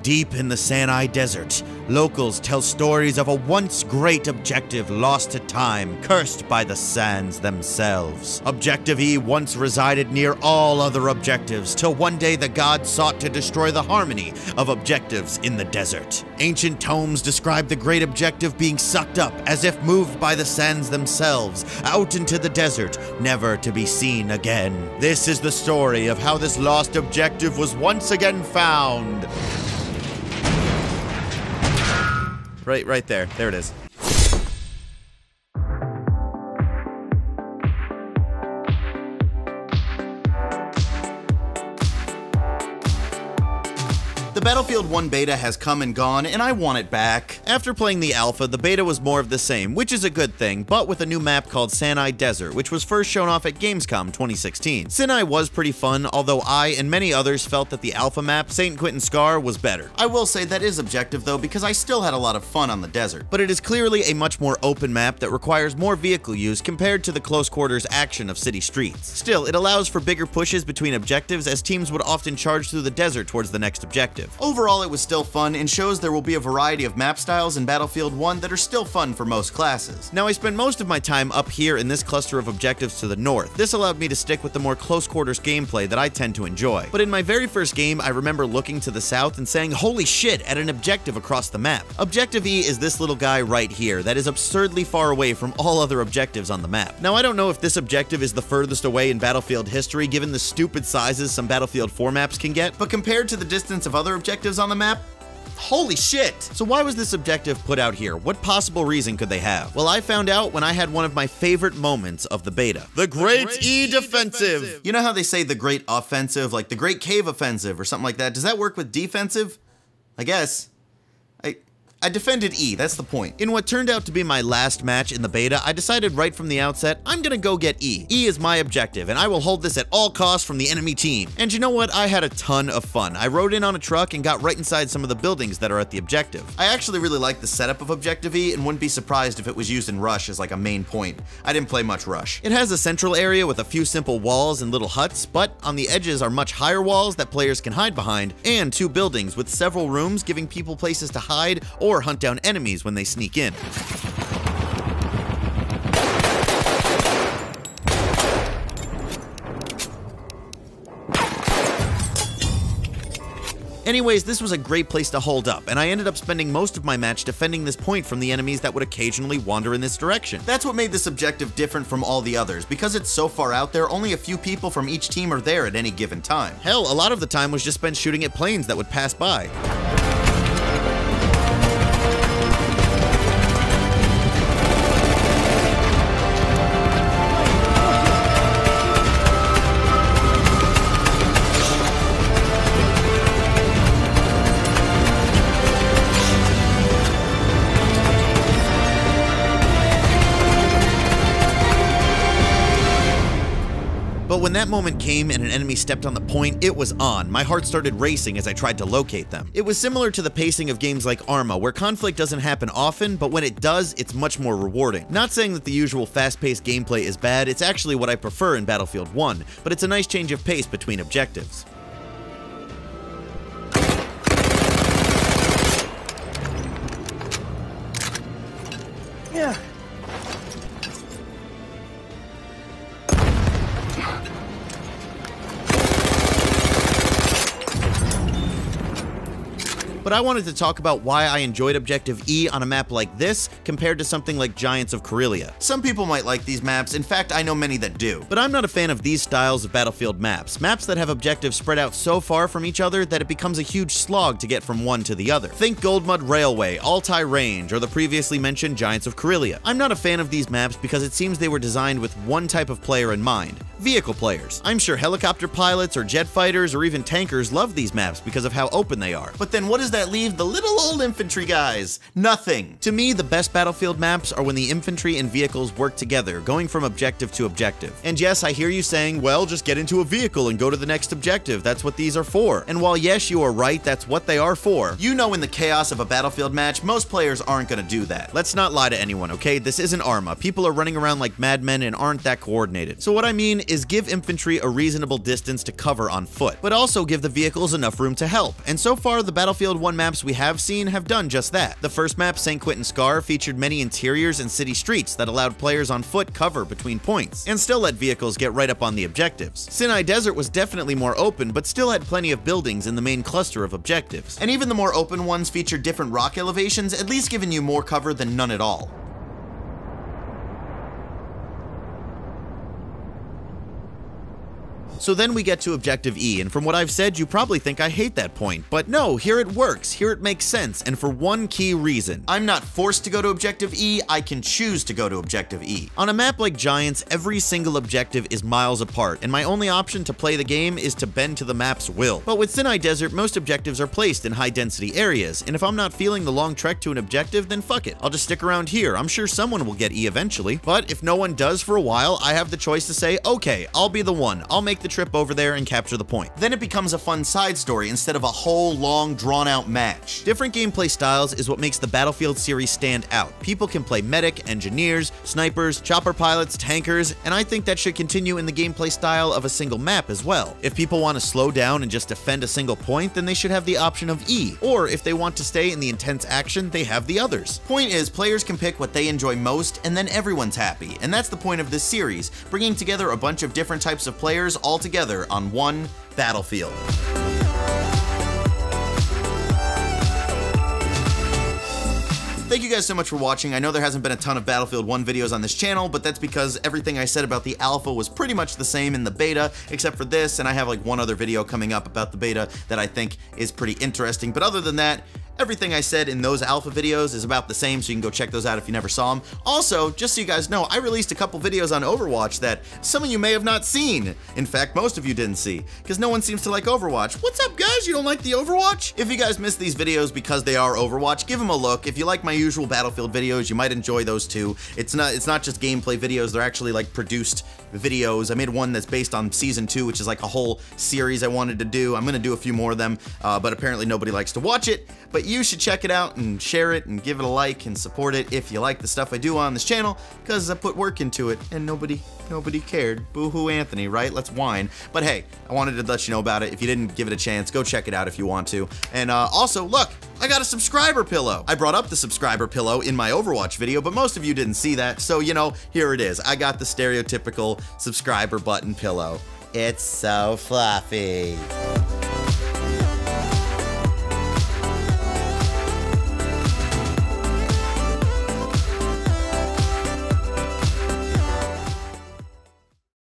Deep in the Sinai Desert, locals tell stories of a once great objective lost to time, cursed by the sands themselves. Objective E once resided near all other objectives, till one day the gods sought to destroy the harmony of objectives in the desert. Ancient tomes describe the great objective being sucked up, as if moved by the sands themselves, out into the desert, never to be seen again. This is the story of how this lost objective was once again found. Right there. There it is. The Battlefield 1 beta has come and gone, and I want it back. After playing the alpha, the beta was more of the same, which is a good thing, but with a new map called Sinai Desert, which was first shown off at Gamescom 2016. Sinai was pretty fun, although I and many others felt that the alpha map, St. Quentin Scar, was better. I will say that is objective though, because I still had a lot of fun on the desert. But it is clearly a much more open map that requires more vehicle use compared to the close quarters action of city streets. Still, it allows for bigger pushes between objectives, as teams would often charge through the desert towards the next objective. Overall, it was still fun and shows there will be a variety of map styles in Battlefield 1 that are still fun for most classes. Now, I spent most of my time up here in this cluster of objectives to the north. This allowed me to stick with the more close quarters gameplay that I tend to enjoy. But in my very first game, I remember looking to the south and saying, holy shit, at an objective across the map. Objective E is this little guy right here that is absurdly far away from all other objectives on the map. Now, I don't know if this objective is the furthest away in Battlefield history given the stupid sizes some Battlefield 4 maps can get, but compared to the distance of other objectives on the map, holy shit! So why was this objective put out here? What possible reason could they have? Well, I found out when I had one of my favorite moments of the beta. The Great E Defensive! You know how they say the Great Offensive, like the Great Cave Offensive or something like that? Does that work with defensive? I guess. I defended E, that's the point. In what turned out to be my last match in the beta, I decided right from the outset, I'm gonna go get E. E is my objective, and I will hold this at all costs from the enemy team. And you know what? I had a ton of fun. I rode in on a truck and got right inside some of the buildings that are at the objective. I actually really like the setup of Objective E and wouldn't be surprised if it was used in Rush as like a main point. I didn't play much Rush. It has a central area with a few simple walls and little huts, but on the edges are much higher walls that players can hide behind, and two buildings with several rooms giving people places to hide or hunt down enemies when they sneak in. Anyways, this was a great place to hold up, and I ended up spending most of my match defending this point from the enemies that would occasionally wander in this direction. That's what made this objective different from all the others. Because it's so far out there, only a few people from each team are there at any given time. Hell, a lot of the time was just spent shooting at planes that would pass by. But when that moment came and an enemy stepped on the point, it was on. My heart started racing as I tried to locate them. It was similar to the pacing of games like Arma, where conflict doesn't happen often, but when it does, it's much more rewarding. Not saying that the usual fast-paced gameplay is bad, it's actually what I prefer in Battlefield 1, but it's a nice change of pace between objectives. Yeah. But I wanted to talk about why I enjoyed Objective E on a map like this compared to something like Giants of Corellia. Some people might like these maps, in fact I know many that do. But I'm not a fan of these styles of Battlefield maps, maps that have objectives spread out so far from each other that it becomes a huge slog to get from one to the other. Think Goldmud Railway, Altai Range, or the previously mentioned Giants of Corellia. I'm not a fan of these maps because it seems they were designed with one type of player in mind: vehicle players. I'm sure helicopter pilots or jet fighters or even tankers love these maps because of how open they are. But then what does that leave the little old infantry guys? Nothing. To me, the best Battlefield maps are when the infantry and vehicles work together, going from objective to objective. And yes, I hear you saying, well, just get into a vehicle and go to the next objective. That's what these are for. And while yes, you are right, that's what they are for, you know in the chaos of a Battlefield match, most players aren't gonna do that. Let's not lie to anyone, okay? This isn't Arma. People are running around like madmen and aren't that coordinated. So what I mean is give infantry a reasonable distance to cover on foot, but also give the vehicles enough room to help. And so far, the Battlefield Battlefield 1 maps we have seen have done just that. The first map, St. Quentin Scar, featured many interiors and city streets that allowed players on foot cover between points, and still let vehicles get right up on the objectives. Sinai Desert was definitely more open, but still had plenty of buildings in the main cluster of objectives. And even the more open ones featured different rock elevations, at least giving you more cover than none at all. So then we get to Objective E, and from what I've said, you probably think I hate that point. But no, here it works, here it makes sense, and for one key reason. I'm not forced to go to Objective E, I can choose to go to Objective E. On a map like Giants, every single objective is miles apart, and my only option to play the game is to bend to the map's will. But with Sinai Desert, most objectives are placed in high-density areas, and if I'm not feeling the long trek to an objective, then fuck it. I'll just stick around here. I'm sure someone will get E eventually. But if no one does for a while, I have the choice to say, okay, I'll be the one. I'll make the trip over there and capture the point. Then it becomes a fun side story instead of a whole long drawn-out match. Different gameplay styles is what makes the Battlefield series stand out. People can play medic, engineers, snipers, chopper pilots, tankers, and I think that should continue in the gameplay style of a single map as well. If people want to slow down and just defend a single point, then they should have the option of E, or if they want to stay in the intense action, they have the others. Point is, players can pick what they enjoy most, and then everyone's happy, and that's the point of this series, bringing together a bunch of different types of players all together on one Battlefield. Thank you guys so much for watching. I know there hasn't been a ton of Battlefield 1 videos on this channel, but that's because everything I said about the alpha was pretty much the same in the beta, except for this, and I have like one other video coming up about the beta that I think is pretty interesting. But other than that, everything I said in those alpha videos is about the same, so you can go check those out if you never saw them. Also, just so you guys know, I released a couple videos on Overwatch that some of you may have not seen. In fact, most of you didn't see, because no one seems to like Overwatch. What's up, guys? You don't like the Overwatch? If you guys missed these videos because they are Overwatch, give them a look. If you like my usual Battlefield videos, you might enjoy those too. It's not just gameplay videos, they're actually like produced videos. I made one that's based on Season 2, which is like a whole series I wanted to do. I'm gonna do a few more of them, but apparently nobody likes to watch it. But you should check it out and share it and give it a like and support it if you like the stuff I do on this channel, because I put work into it and nobody cared. Boo-hoo Anthony, right? Let's whine. But hey, I wanted to let you know about it. If you didn't give it a chance, go check it out if you want to. And also, look, I got a subscriber pillow. I brought up the subscriber pillow in my Overwatch video, but most of you didn't see that. So, you know, here it is. I got the stereotypical subscriber button pillow. It's so fluffy.